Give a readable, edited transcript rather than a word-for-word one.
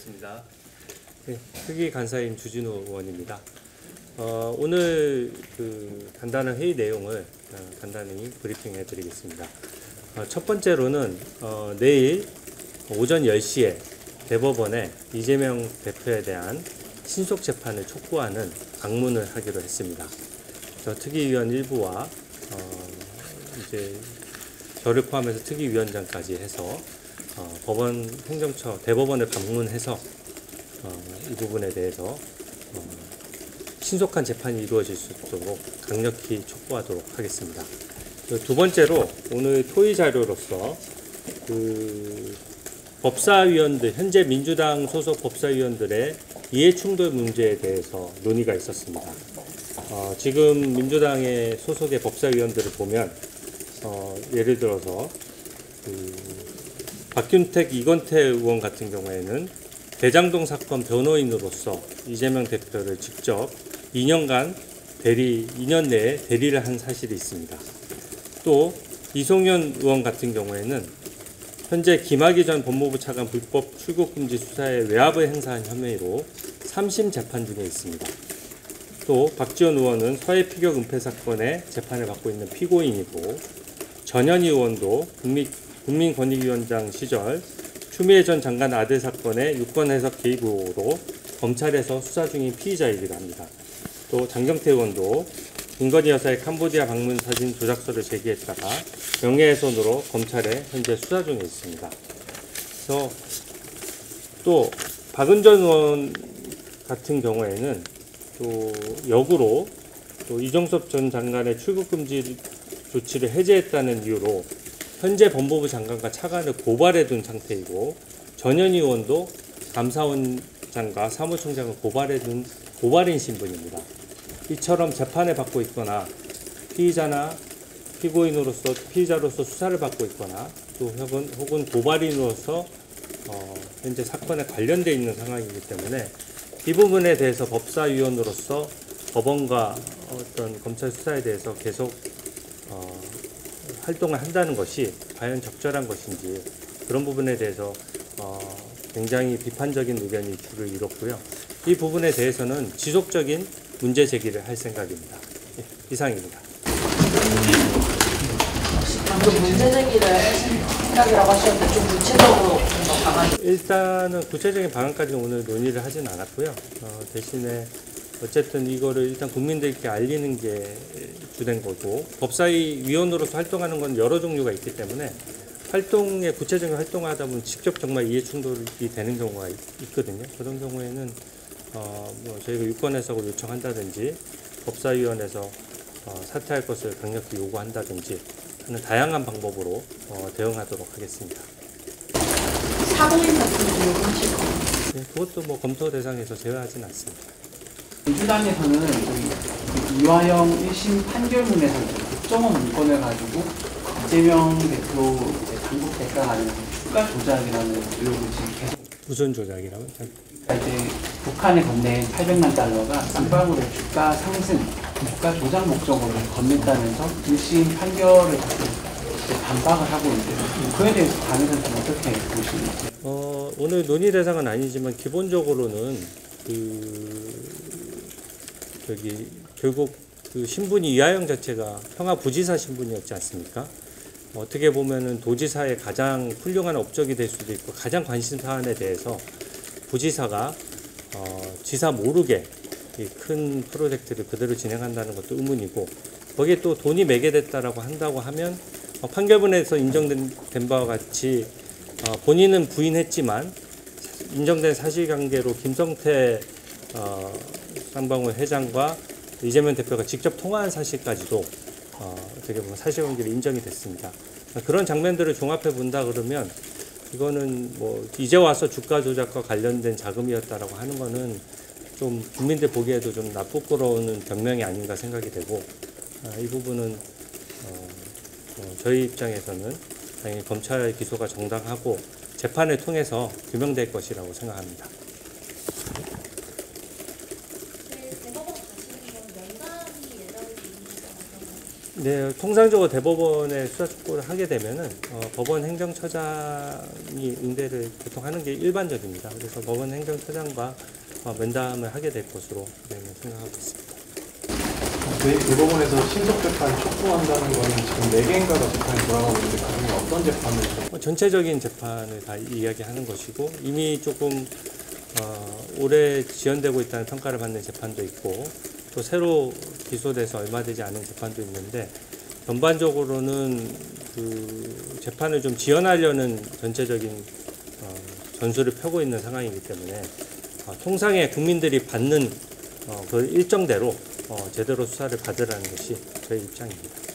반갑습니다. 네, 특위간사인 주진우 의원입니다. 오늘 간단한 회의 내용을 간단히 브리핑해 드리겠습니다. 첫 번째로는 내일 오전 10시에 대법원에 이재명 대표에 대한 신속 재판을 촉구하는 방문을 하기로 했습니다. 저 특위위원 일부와 이제 저를 포함해서 특위위원장까지 해서 법원 행정처 대법원을 방문해서 이 부분에 대해서 신속한 재판이 이루어질 수 있도록 강력히 촉구하도록 하겠습니다. 두 번째로 오늘 토의 자료로서 법사위원들, 현재 민주당 소속 법사위원들의 이해충돌 문제에 대해서 논의가 있었습니다. 지금 민주당의 소속의 법사위원들을 보면 예를 들어서 박균택, 이건태 의원 같은 경우에는 대장동 사건 변호인으로서 이재명 대표를 직접 2년 내에 대리를 한 사실이 있습니다. 또 이송현 의원 같은 경우에는 현재 김학의 전 법무부 차관 불법 출국금지 수사에 외압을 행사한 혐의로 3심 재판 중에 있습니다. 또 박지원 의원은 서해 피격 은폐 사건의 재판을 받고 있는 피고인이고, 전현희 의원도 국민권익위원장 시절 추미애 전 장관 아들 사건의 유권 해석 개입 의혹으로 검찰에서 수사 중인 피의자이기도 합니다. 또 장경태 의원도 김건희 여사의 캄보디아 방문 사진 조작서를 제기했다가 명예훼손으로 검찰에 현재 수사 중에 있습니다. 그래서 또 박은전 의원 같은 경우에는 또 역으로 또 이종섭 전 장관의 출국금지 조치를 해제했다는 이유로 현재 법무부 장관과 차관을 고발해둔 상태이고, 전현희 의원도 감사원장과 사무총장을 고발해둔 고발인 신분입니다. 이처럼 재판을 받고 있거나 피의자나 피고인으로서 피의자로서 수사를 받고 있거나 또 혹은 고발인으로서 현재 사건에 관련되어 있는 상황이기 때문에 이 부분에 대해서 법사위원으로서 법원과 어떤 검찰 수사에 대해서 계속 활동을 한다는 것이 과연 적절한 것인지, 그런 부분에 대해서 굉장히 비판적인 의견이 주를 이뤘고요. 이 부분에 대해서는 지속적인 문제 제기를 할 생각입니다. 예, 이상입니다. 방금 문제 제기를 할 생각이라고 하셨는데 좀 구체적으로 일단은 구체적인 방안까지는 오늘 논의를 하진 않았고요. 대신에 어쨌든 이거를 일단 국민들께 알리는 게 주된 거고, 법사위 위원으로서 활동하는 건 여러 종류가 있기 때문에 활동에 구체적인 활동을 하다 보면 직접 정말 이해 충돌이 되는 경우가 있거든요. 그런 경우에는 저희가 유권 해석을 요청한다든지 법사위원회에서 사퇴할 것을 강력히 요구한다든지 하는 다양한 방법으로 대응하도록 하겠습니다. 사고인 같은 경우는 하실 건가요? 네, 그것도 검토 대상에서 제외하진 않습니다. 민주당에서는 이화영 1심 판결문에서 국정원 문건을 가지고 이재명 대표 당국 대가 아니면 주가 조작이라는 의혹을 지금 계속. 무슨 조작이라면? 이제 북한에 건넨 800만 달러가 쌍방울의 주가 상승, 주가 조작 목적으로 건넸다면서 1심 판결을 반박을 하고 있는데, 그에 대해서 당에서는 어떻게 보시는지? 오늘 논의 대상은 아니지만 기본적으로는 결국 신분이 이화영 자체가 평화부지사 신분이었지 않습니까? 어떻게 보면은 도지사의 가장 훌륭한 업적이 될 수도 있고, 가장 관심 사안에 대해서 부지사가 지사 모르게 이 큰 프로젝트를 그대로 진행한다는 것도 의문이고, 거기에 또 돈이 매개됐다라고 한다고 하면 판결문에서 인정된 바와 같이 본인은 부인했지만 인정된 사실관계로 김성태 쌍방울 회장과 이재명 대표가 직접 통화한 사실까지도 어떻게 보면 사실관계로 인정이 됐습니다. 그런 장면들을 종합해 본다 그러면 이거는 이제 와서 주가 조작과 관련된 자금이었다라고 하는 거는 좀 국민들 보기에도 좀 나쁘끄러운 변명이 아닌가 생각이 되고, 이 부분은 저희 입장에서는 당연히 검찰 기소가 정당하고 재판을 통해서 규명될 것이라고 생각합니다. 네, 통상적으로 대법원에 수사 촉구를 하게 되면은 법원 행정처장이 응대를 보통 하는 게 일반적입니다. 그래서 법원 행정처장과 면담을 하게 될 것으로 생각하고 있습니다. 저희 대법원에서 신속 재판 촉구한다는 거는 지금 4개인가가 재판이 돌아가고 있는데 그중에 어떤 재판을 전체적인 재판을 다 이야기하는 것이고 이미 조금 오래 지연되고 있다는 평가를 받는 재판도 있고 또 새로 기소돼서 얼마 되지 않은 재판도 있는데 전반적으로는 그 재판을 좀 지연하려는 전체적인 전술을 펴고 있는 상황이기 때문에 통상의 국민들이 받는 그 일정대로 제대로 수사를 받으라는 것이 저희 입장입니다.